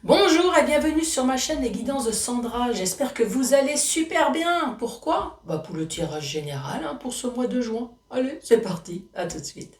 Bonjour et bienvenue sur ma chaîne Les Guidances de Sandra. J'espère que vous allez super bien. Pourquoi? Pour le tirage général pour ce mois de juin. Allez, c'est parti. À tout de suite.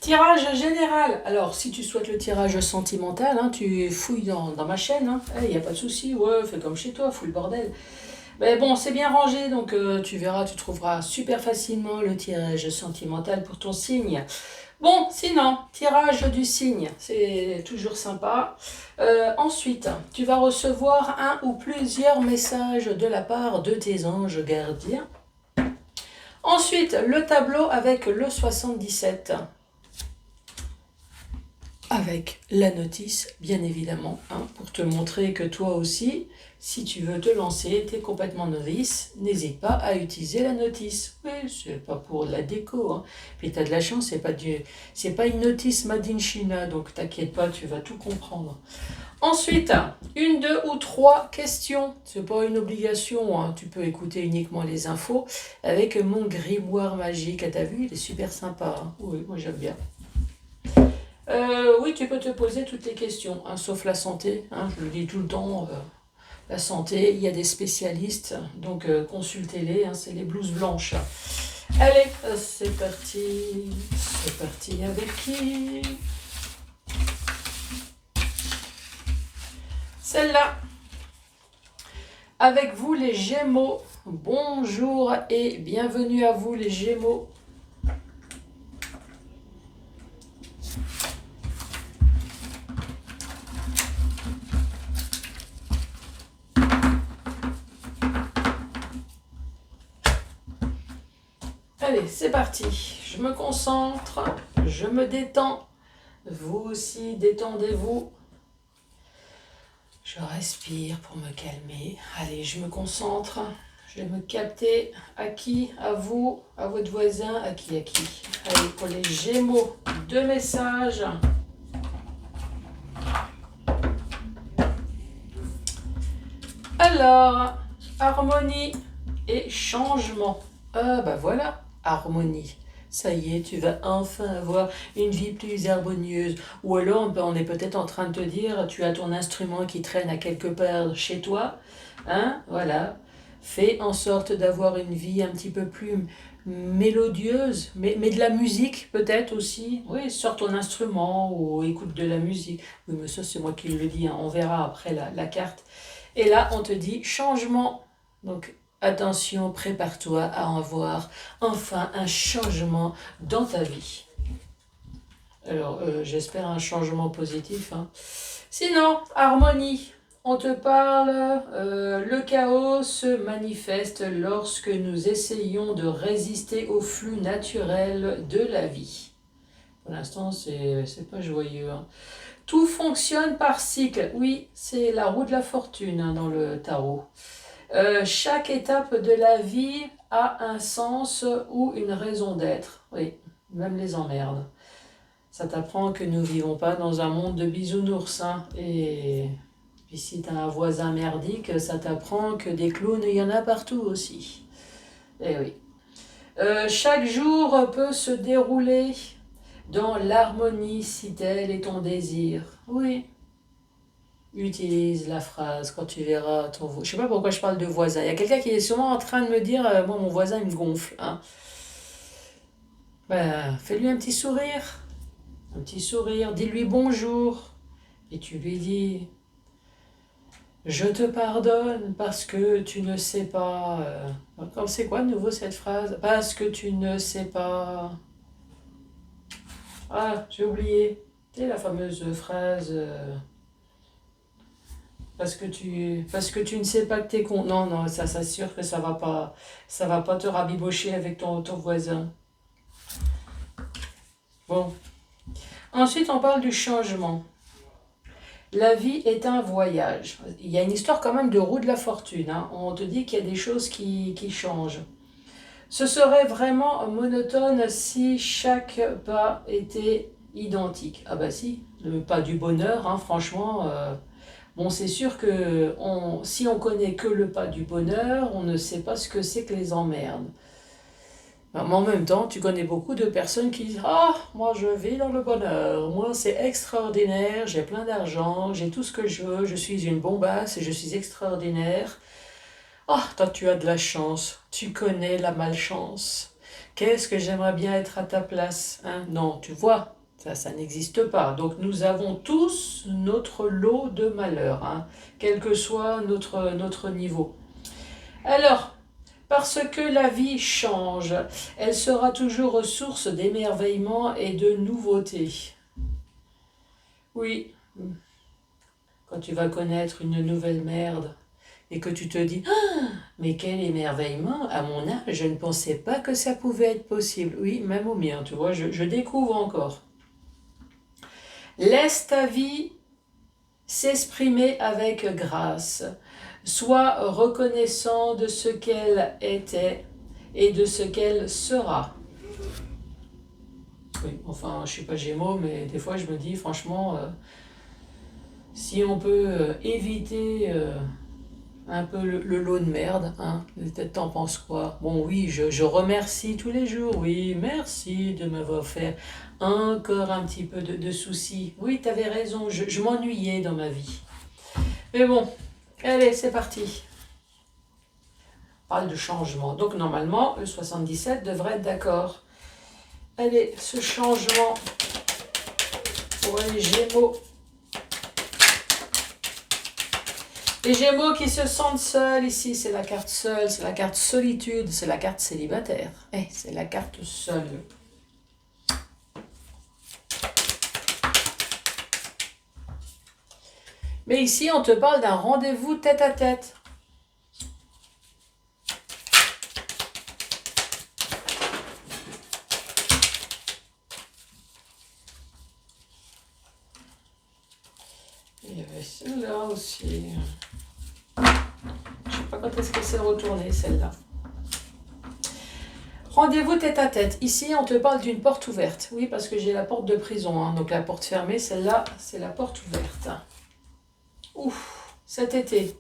Tirage général. Alors, si tu souhaites le tirage sentimental, tu fouilles dans ma chaîne. Il n'y a pas de souci. Ouais, fais comme chez toi, fouille le bordel. Mais bon, c'est bien rangé, donc tu verras, tu trouveras super facilement le tirage sentimental pour ton signe. Bon, sinon, tirage du signe, c'est toujours sympa. Ensuite, tu vas recevoir un ou plusieurs messages de la part de tes anges gardiens. Ensuite, le tableau avec le 77. Avec la notice, bien évidemment, pour te montrer que toi aussi, si tu veux te lancer, tu es complètement novice, n'hésite pas à utiliser la notice. Oui, c'est pas pour la déco. Puis tu as de la chance, c'est pas une notice made in China, donc t'inquiète pas, tu vas tout comprendre. Ensuite, une, deux ou trois questions. C'est pas une obligation, tu peux écouter uniquement les infos avec mon grimoire magique. T'as vu, il est super sympa. Oui, moi j'aime bien. Oui, tu peux te poser toutes les questions, sauf la santé. Je le dis tout le temps, la santé, il y a des spécialistes, donc consultez-les, c'est les blouses blanches. Allez, c'est parti. C'est parti avec qui? Celle-là. Avec vous les Gémeaux. Bonjour et bienvenue à vous les Gémeaux. Allez, c'est parti. Je me concentre, je me détends. Vous aussi, détendez-vous. Je respire pour me calmer. Allez, je me concentre. Je vais me capter. À qui? À vous? À votre voisin? À qui? Allez, pour les Gémeaux, 2 messages. Alors, harmonie et changement. Voilà, harmonie. Ça y est, tu vas enfin avoir une vie plus harmonieuse. Ou alors, on est peut-être en train de te dire, tu as ton instrument qui traîne à quelque part chez toi. Voilà. Fais en sorte d'avoir une vie un petit peu plus mélodieuse, mais de la musique peut-être aussi. Oui, sors ton instrument ou écoute de la musique. Oui, mais ça, c'est moi qui le dis. On verra après la carte. Et là, on te dit changement. Donc, attention, prépare-toi à avoir enfin un changement dans ta vie. Alors, j'espère un changement positif. Sinon, harmonie. On te parle, le chaos se manifeste lorsque nous essayons de résister au flux naturel de la vie. Pour l'instant, c'est pas joyeux. Tout fonctionne par cycle. Oui, c'est la roue de la fortune dans le tarot. Chaque étape de la vie a un sens ou une raison d'être. Oui, même les emmerdes. Ça t'apprend que nous ne vivons pas dans un monde de bisounours. Et puis si tu as un voisin merdique, ça t'apprend que des clowns, il y en a partout aussi. Eh oui. Chaque jour peut se dérouler dans l'harmonie si tel est ton désir. Oui. Utilise la phrase quand tu verras ton voisin. Je sais pas pourquoi je parle de voisin. Il y a quelqu'un qui est sûrement en train de me dire, moi mon voisin il me gonfle. Fais-lui un petit sourire. Un petit sourire. Dis-lui bonjour. Et tu lui dis, je te pardonne parce que tu ne sais pas. C'est quoi de nouveau cette phrase? Parce que tu ne sais pas. Ah, j'ai oublié. Tu sais la fameuse phrase. Parce que tu ne sais pas que t'es con. Non, non, ça s'assure que ça va pas te rabibocher avec ton voisin. Bon. Ensuite, on parle du changement. La vie est un voyage. Il y a une histoire quand même de roue de la fortune. On te dit qu'il y a des choses qui changent. Ce serait vraiment monotone si chaque pas était identique. Ah bah si, le pas du bonheur, franchement... Bon, c'est sûr que si on connaît que le pas du bonheur, on ne sait pas ce que c'est que les emmerdes. Mais en même temps, tu connais beaucoup de personnes qui disent: Ah, moi je vis dans le bonheur, moi c'est extraordinaire, j'ai plein d'argent, j'ai tout ce que je veux, je suis une bombasse et je suis extraordinaire. Ah, toi tu as de la chance, tu connais la malchance. Qu'est-ce que j'aimerais bien être à ta place, hein? Non, tu vois, ça n'existe pas. Donc nous avons tous notre lot de malheur, hein, quel que soit notre niveau. Alors, parce que la vie change, elle sera toujours source d'émerveillement et de nouveautés. Oui, quand tu vas connaître une nouvelle merde et que tu te dis: Ah, mais quel émerveillement, à mon âge, je ne pensais pas que ça pouvait être possible. Oui, même au mien, tu vois, je découvre encore. Laisse ta vie s'exprimer avec grâce. Sois reconnaissant de ce qu'elle était et de ce qu'elle sera. Oui, enfin, je suis pas Gémeaux, mais des fois je me dis franchement, si on peut éviter un peu le lot de merde, hein, peut-être t'en penses quoi? Bon, oui, je remercie tous les jours, oui, merci de m'avoir fait encore un petit peu de soucis. Oui, t'avais raison, je m'ennuyais dans ma vie. Mais bon, allez, c'est parti. On parle de changement. Donc normalement, le 77 devrait être d'accord. Allez, ce changement pour les Gémeaux. Les Gémeaux qui se sentent seuls, ici c'est la carte seule, c'est la carte solitude, c'est la carte célibataire. C'est la carte seule. Mais ici on te parle d'un rendez-vous tête à tête. Il y avait celle-là aussi. Je sais pas quand est-ce que c'est retourné celle-là. Rendez-vous tête à tête. Ici, on te parle d'une porte ouverte. Oui, parce que j'ai la porte de prison. Hein. Donc la porte fermée, celle-là, c'est la porte ouverte. Ouf, cet été.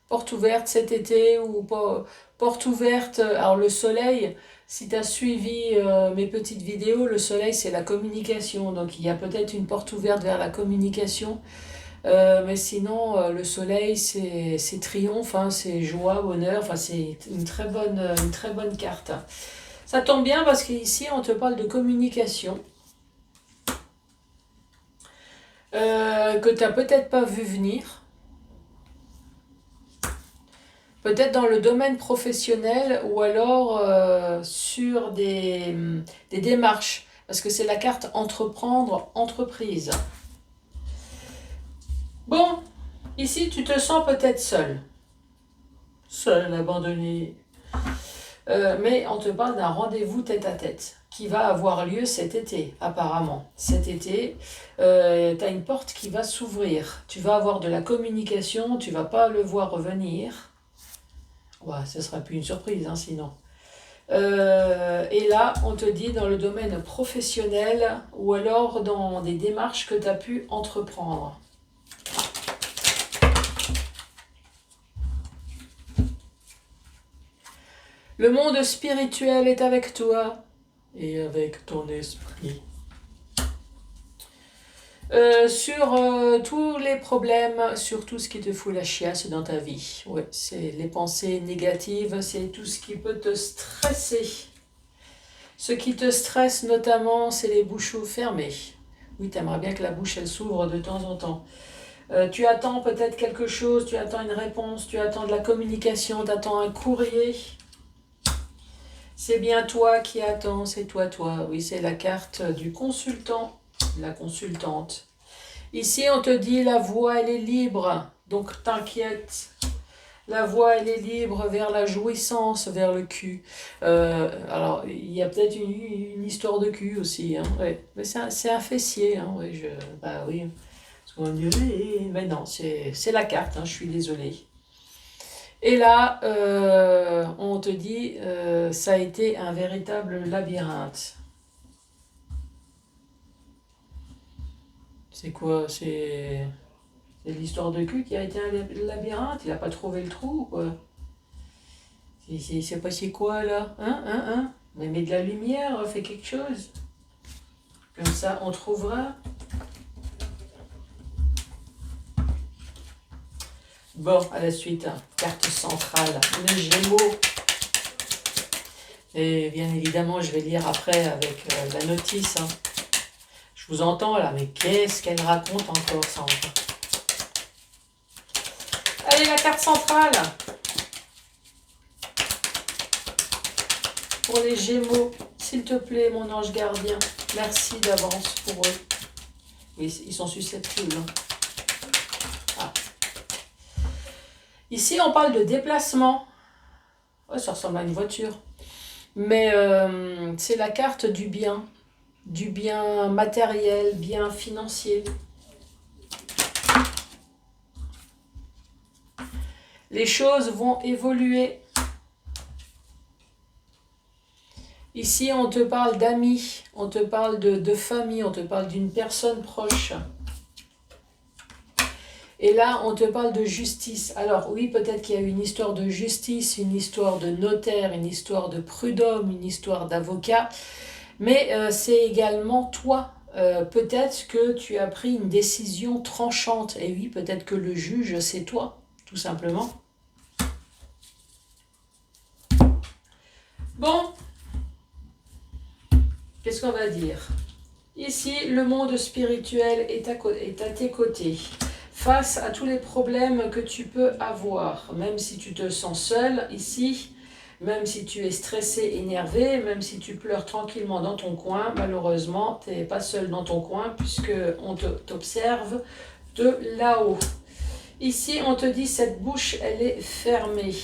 Porte ouverte cet été ou pas. Porte ouverte. Alors le soleil, si tu as suivi mes petites vidéos, le soleil, c'est la communication. Donc il y a peut-être une porte ouverte vers la communication. Mais sinon, le soleil, c'est triomphe, hein, c'est joie, bonheur. Enfin, c'est une très bonne carte. Ça tombe bien parce qu'ici, on te parle de communication que tu n'as peut-être pas vu venir. Peut-être dans le domaine professionnel ou alors sur des démarches. Parce que c'est la carte entreprendre, entreprise. Bon, ici, tu te sens peut-être seul. Seul, abandonné. Mais on te parle d'un rendez-vous tête à tête qui va avoir lieu cet été, apparemment. Cet été, tu as une porte qui va s'ouvrir. Tu vas avoir de la communication, tu vas pas le voir revenir. Ouais, ce sera plus une surprise, hein, sinon. Et là, on te dit dans le domaine professionnel ou alors dans des démarches que tu as pu entreprendre. Le monde spirituel est avec toi et avec ton esprit. Sur tous les problèmes, sur tout ce qui te fout la chiasse dans ta vie. Ouais, c'est les pensées négatives, c'est tout ce qui peut te stresser. Ce qui te stresse notamment, c'est les bouches fermées. Oui, tu aimerais bien que la bouche, elle s'ouvre de temps en temps. Tu attends peut-être quelque chose, tu attends une réponse, tu attends de la communication, tu attends un courrier. C'est bien toi qui attends, c'est toi. Oui, c'est la carte du consultant, la consultante. Ici, on te dit la voie, elle est libre, donc t'inquiète. La voie, elle est libre vers la jouissance, vers le cul. Alors, il y a peut-être une histoire de cul aussi. Hein, ouais. Mais c'est un fessier. Hein, ouais, bah oui. Mais non, c'est la carte, hein, je suis désolée. Et là, on te dit, ça a été un véritable labyrinthe. C'est quoi? C'est l'histoire de cul qui a été un labyrinthe? Il n'a pas trouvé le trou, quoi. Il s'est passé quoi là? Hein? Mais mets de la lumière, fais quelque chose. Comme ça, on trouvera. Bon, à la suite, hein. Carte centrale, le Gémeaux. Et bien évidemment, je vais lire après avec la notice. Hein. Je vous entends là, mais qu'est-ce qu'elle raconte encore ça encore? Allez, la carte centrale. Pour les Gémeaux, s'il te plaît, mon ange gardien, merci d'avance pour eux. Oui, ils sont susceptibles. Hein. Ah. Ici, on parle de déplacement. Ouais, ça ressemble à une voiture. Mais c'est la carte du bien matériel, bien financier. Les choses vont évoluer. Ici, on te parle d'amis, on te parle de famille, on te parle d'une personne proche. Et là, on te parle de justice. Alors oui, peut-être qu'il y a une histoire de justice, une histoire de notaire, une histoire de prud'homme, une histoire d'avocat. Mais c'est également toi. Peut-être que tu as pris une décision tranchante. Et oui, peut-être que le juge, c'est toi, tout simplement. Bon, qu'est-ce qu'on va dire? Ici, le monde spirituel est à tes côtés. Face à tous les problèmes que tu peux avoir, même si tu te sens seul ici, même si tu es stressé, énervé, même si tu pleures tranquillement dans ton coin, malheureusement, tu n'es pas seul dans ton coin puisqu'on t'observe de là-haut. Ici, on te dit, cette bouche, elle est fermée.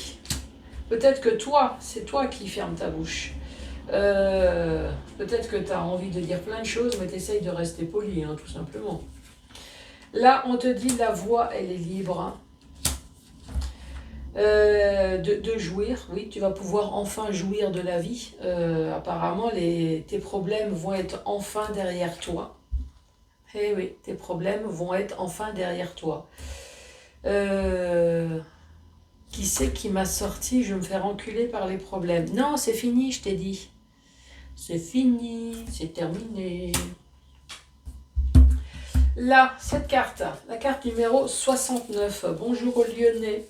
Peut-être que toi, c'est toi qui fermes ta bouche. Peut-être que tu as envie de dire plein de choses, mais tu essayes de rester poli, hein, tout simplement. Là, on te dit, la voix, elle est libre. Hein. De jouir, oui, tu vas pouvoir enfin jouir de la vie. Apparemment, tes problèmes vont être enfin derrière toi. Eh oui, tes problèmes vont être enfin derrière toi. Qui c'est qui m'a sorti? Je vais me faire enculer par les problèmes. Non, c'est fini, je t'ai dit. C'est fini, c'est terminé. Là, cette carte, la carte numéro 69. Bonjour aux Lyonnais.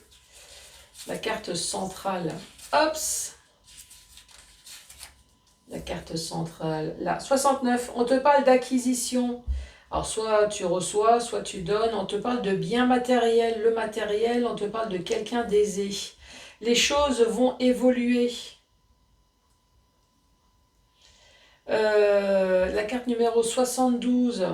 La carte centrale. Hops. La carte centrale. Là, 69. On te parle d'acquisition. Alors, soit tu reçois, soit tu donnes. On te parle de biens matériels. Le matériel, on te parle de quelqu'un d'aisé. Les choses vont évoluer. La carte numéro 72.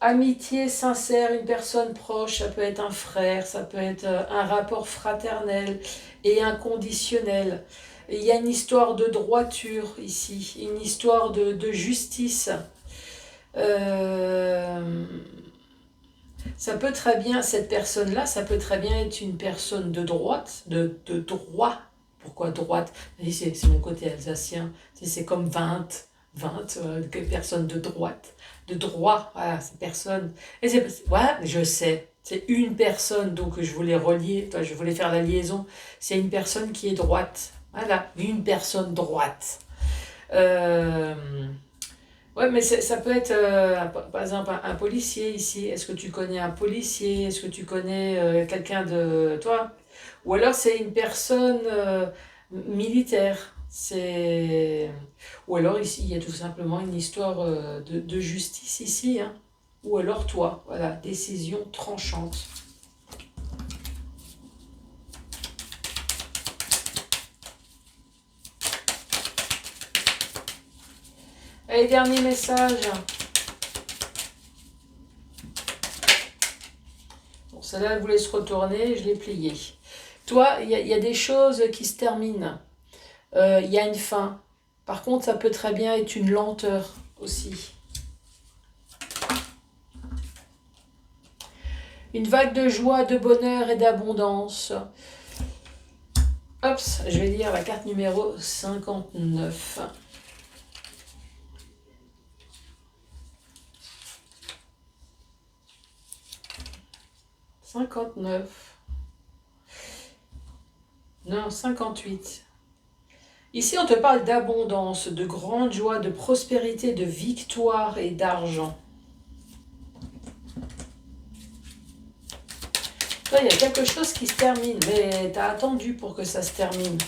Amitié sincère, une personne proche, ça peut être un frère, ça peut être un rapport fraternel et inconditionnel. Il y a une histoire de droiture ici, une histoire de justice. Ça peut très bien, cette personne-là, ça peut très bien être une personne de droite, de droit. Pourquoi droite? C'est mon côté alsacien, c'est comme 20 personnes de droite, de droit, voilà, c'est personne. Et voilà, je sais, c'est une personne, donc je voulais relier, je voulais faire la liaison, c'est une personne qui est droite, voilà, une personne droite. Ouais, mais ça peut être, par exemple, un policier ici. Est-ce que tu connais un policier? Est-ce que tu connais quelqu'un de toi? Ou alors c'est une personne militaire. Ou alors ici, il y a tout simplement une histoire de justice ici. Hein. Ou alors toi, voilà, décision tranchante. Allez, dernier message. Bon, celle-là, elle voulait se retourner, je l'ai pliée. Toi, il y a des choses qui se terminent. Il y a une fin. Par contre, ça peut très bien être une lenteur aussi. Une vague de joie, de bonheur et d'abondance. Hop, je vais lire la carte numéro 59. 59. Non, 58. Ici, on te parle d'abondance, de grande joie, de prospérité, de victoire et d'argent. Toi, il y a quelque chose qui se termine, mais tu as attendu pour que ça se termine.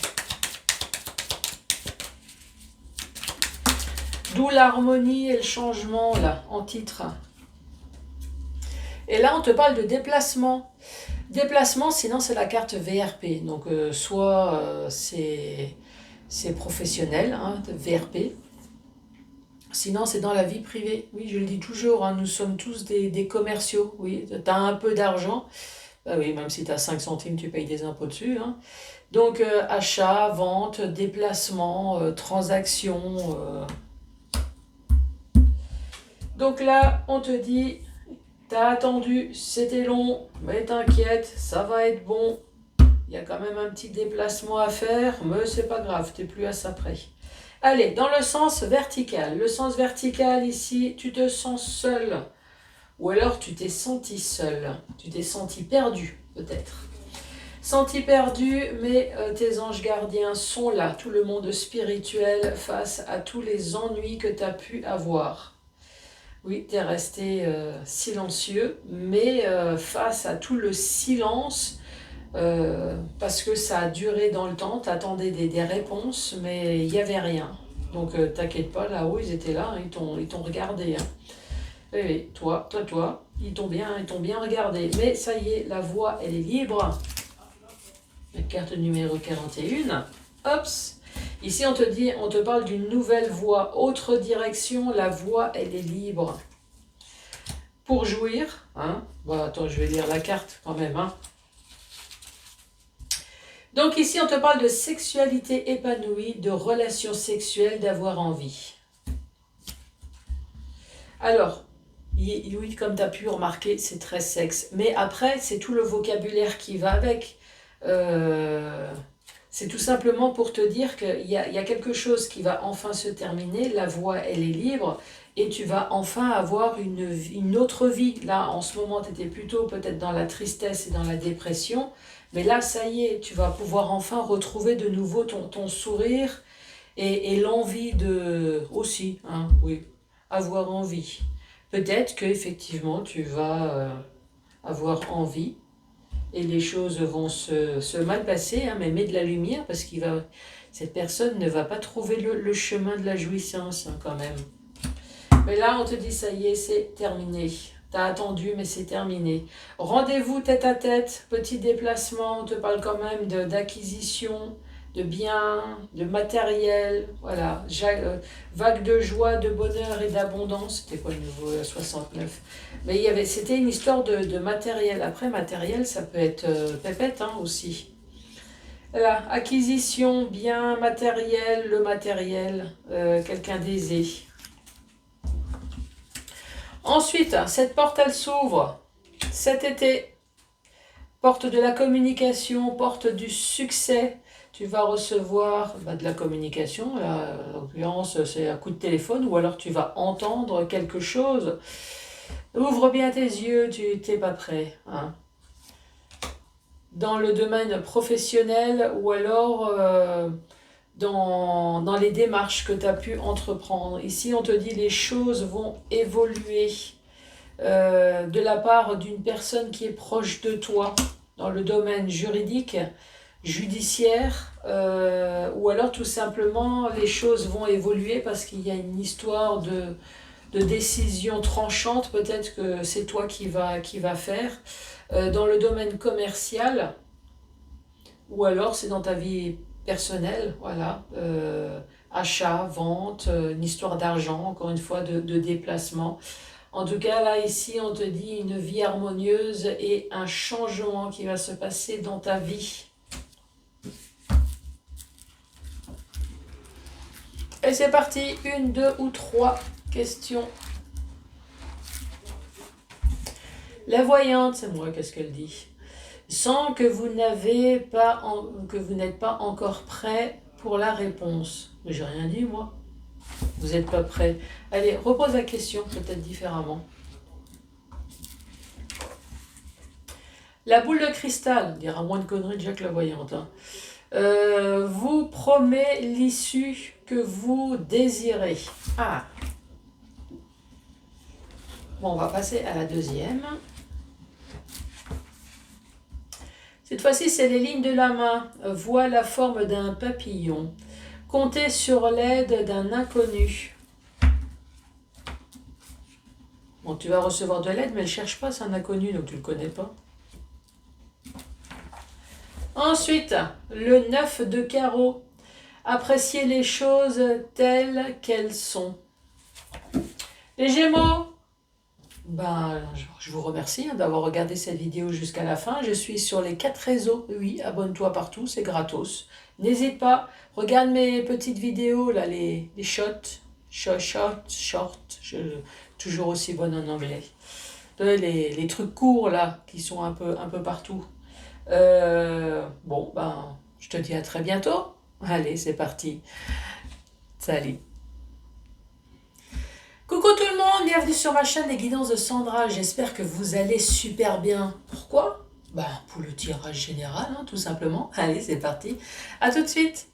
D'où l'harmonie et le changement, là, en titre. Et là, on te parle de déplacement. Déplacement, sinon, c'est la carte VRP. Donc, soit c'est professionnel, hein, VRP. Sinon, c'est dans la vie privée. Oui, je le dis toujours, hein, nous sommes tous des commerciaux. Oui, tu as un peu d'argent. Bah oui, même si tu as 5 centimes, tu payes des impôts dessus. Hein. Donc, achat, vente, déplacement, transaction. Donc là, on te dit, t'as attendu, c'était long, mais t'inquiète, ça va être bon. Il y a quand même un petit déplacement à faire, mais c'est pas grave, t'es plus à ça près. Allez, dans le sens vertical. Le sens vertical, ici, tu te sens seul. Ou alors tu t'es senti seul. Tu t'es senti perdu, peut-être. Senti perdu, mais tes anges gardiens sont là. Tout le monde spirituel face à tous les ennuis que tu as pu avoir. Oui, tu es resté silencieux, mais face à tout le silence, parce que ça a duré dans le temps, tu attendais des réponses, mais il n'y avait rien. Donc t'inquiète pas, là-haut, ils étaient là, hein, ils t'ont regardé. Hein. Oui, toi, ils t'ont bien regardé. Mais ça y est, la voie, elle est libre. La carte numéro 41. Hops. Ici, on te parle d'une nouvelle voie, autre direction, la voie, elle est libre. Pour jouir, hein, bon, attends, je vais lire la carte quand même, hein. Donc ici, on te parle de sexualité épanouie, de relations sexuelles, d'avoir envie. Alors, oui, comme tu as pu remarquer, c'est très sexe. Mais après, c'est tout le vocabulaire qui va avec. C'est tout simplement pour te dire qu'il y a quelque chose qui va enfin se terminer, la voie elle est libre et tu vas enfin avoir une autre vie. Là en ce moment tu étais plutôt peut-être dans la tristesse et dans la dépression, mais là ça y est, tu vas pouvoir enfin retrouver de nouveau ton sourire et l'envie de aussi, hein, oui, avoir envie. Peut-être qu'effectivement tu vas avoir envie et les choses vont se mal passer, hein, mais mets de la lumière parce cette personne ne va pas trouver le chemin de la jouissance, hein, quand même. Mais là, on te dit, ça y est, c'est terminé. T'as attendu, mais c'est terminé. Rendez-vous tête à tête, petit déplacement, on te parle quand même d'acquisition, de biens, de matériel, voilà. Vague de joie, de bonheur et d'abondance. C'était quoi le nouveau 69? Mais c'était une histoire de matériel. Après, matériel, ça peut être pépette, hein, aussi. Voilà, acquisition, bien, matériel, le matériel, quelqu'un d'aisé. Ensuite, cette porte, elle s'ouvre cet été. Porte de la communication, porte du succès. Tu vas recevoir de la communication, là, en l'occurrence c'est un coup de téléphone, ou alors tu vas entendre quelque chose. Ouvre bien tes yeux, tu n'es pas prêt. Hein. Dans le domaine professionnel, ou alors dans les démarches que tu as pu entreprendre. Ici, on te dit les choses vont évoluer de la part d'une personne qui est proche de toi, dans le domaine juridique, judiciaire, ou alors tout simplement les choses vont évoluer parce qu'il y a une histoire de décision tranchante, peut-être que c'est toi qui va faire. Dans le domaine commercial, ou alors c'est dans ta vie personnelle, voilà, achat, vente, une histoire d'argent, encore une fois, de déplacement. En tout cas, là, ici, on te dit une vie harmonieuse et un changement qui va se passer dans ta vie. Et c'est parti, 1, 2 ou 3 questions. La voyante, c'est moi, qu'est-ce qu'elle dit? Sans que vous n'êtes pas encore prêt pour la réponse. Mais j'ai rien dit, moi. Vous n'êtes pas prêt. Allez, repose la question, peut-être différemment. La boule de cristal, on dira moins de conneries déjà que la voyante. Hein. vous promet l'issue que vous désirez. Ah. Bon, on va passer à la deuxième. Cette fois-ci, c'est les lignes de la main. Vois la forme d'un papillon. Comptez sur l'aide d'un inconnu. Bon, tu vas recevoir de l'aide, mais ne cherche pas, c'est un inconnu, donc tu ne le connais pas. Ensuite, le 9 de carreau. Appréciez les choses telles qu'elles sont. Les Gémeaux, je vous remercie d'avoir regardé cette vidéo jusqu'à la fin. Je suis sur les 4 réseaux. Oui, abonne-toi partout, c'est gratos. N'hésite pas, regarde mes petites vidéos, là, les shorts, toujours aussi bonne en anglais. Les trucs courts, là, qui sont un peu partout. Je te dis à très bientôt. Allez, c'est parti. Salut. Coucou tout le monde, bienvenue sur ma chaîne Les Guidances de Sandra. J'espère que vous allez super bien. Pourquoi? Pour le tirage général, tout simplement. Allez, c'est parti. À tout de suite.